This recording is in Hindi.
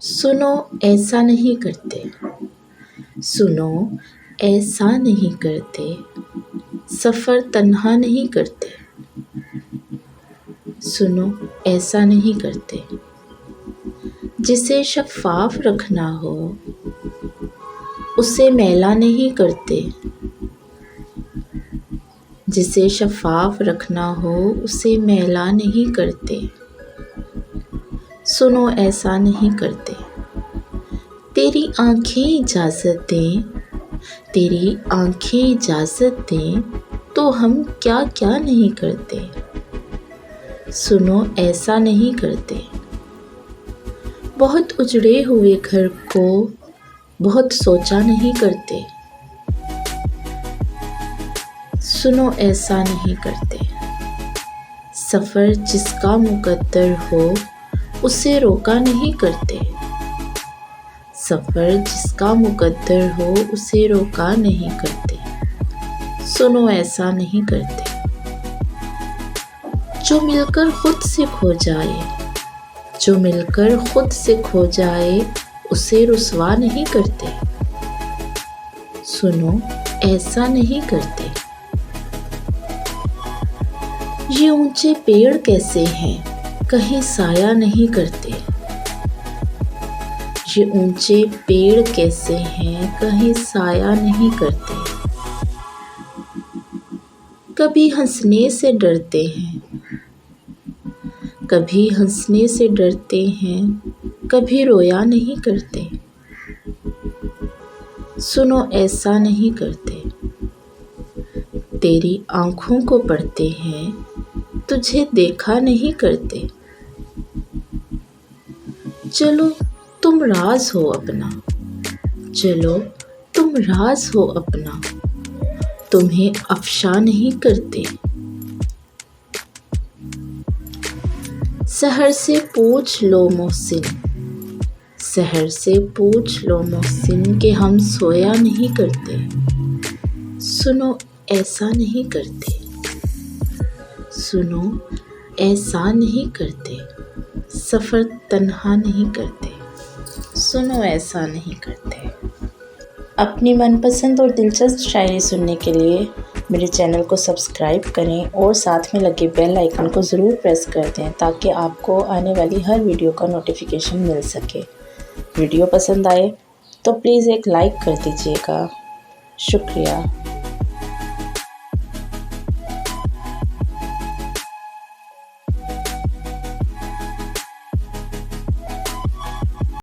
सुनो ऐसा नहीं करते, सुनो ऐसा नहीं करते, सफ़र तन्हा नहीं करते। सुनो ऐसा नहीं करते, जिसे शफ़ाफ़ रखना हो उसे मैला नहीं करते। जिसे शफ़ाफ़ रखना हो उसे मैला नहीं करते। सुनो ऐसा नहीं करते। तेरी आँखें इजाज़त दें, तेरी आँखें इजाज़त दें तो हम क्या क्या नहीं करते। सुनो ऐसा नहीं करते। बहुत उजड़े हुए घर को बहुत सोचा नहीं करते। सुनो ऐसा नहीं करते। सफ़र जिसका मुकद्दर हो उसे रोका नहीं करते। सफ़र जिसका मुकद्दर हो उसे रोका नहीं करते। सुनो ऐसा नहीं करते। जो मिलकर खुद से खो जाए, जो मिलकर खुद से खो जाए उसे रुसवा नहीं करते। सुनो ऐसा नहीं करते। ये ऊंचे पेड़ कैसे हैं, कहीं साया नहीं करते। ये ऊंचे पेड़ कैसे हैं, कहीं साया नहीं करते। कभी हंसने से डरते हैं, कभी हंसने से डरते हैं, कभी रोया नहीं करते। सुनो ऐसा नहीं करते। तेरी आँखों को पढ़ते हैं, तुझे देखा नहीं करते। चलो तुम राज हो अपना, चलो तुम राज हो अपना, तुम्हें अफ़शा नहीं करते। सहर से पूछ लो मोहसिन, सहर से पूछ लो मोहसिन कि हम सोया नहीं करते। सुनो ऐसा नहीं करते। सुनो ऐसा नहीं करते, सफ़र तन्हा नहीं करते। सुनो ऐसा नहीं करते। अपनी मनपसंद और दिलचस्प शायरी सुनने के लिए मेरे चैनल को सब्सक्राइब करें और साथ में लगे बेल आइकन को ज़रूर प्रेस कर दें ताकि आपको आने वाली हर वीडियो का नोटिफिकेशन मिल सके। वीडियो पसंद आए तो प्लीज़ एक लाइक कर दीजिएगा। शुक्रिया।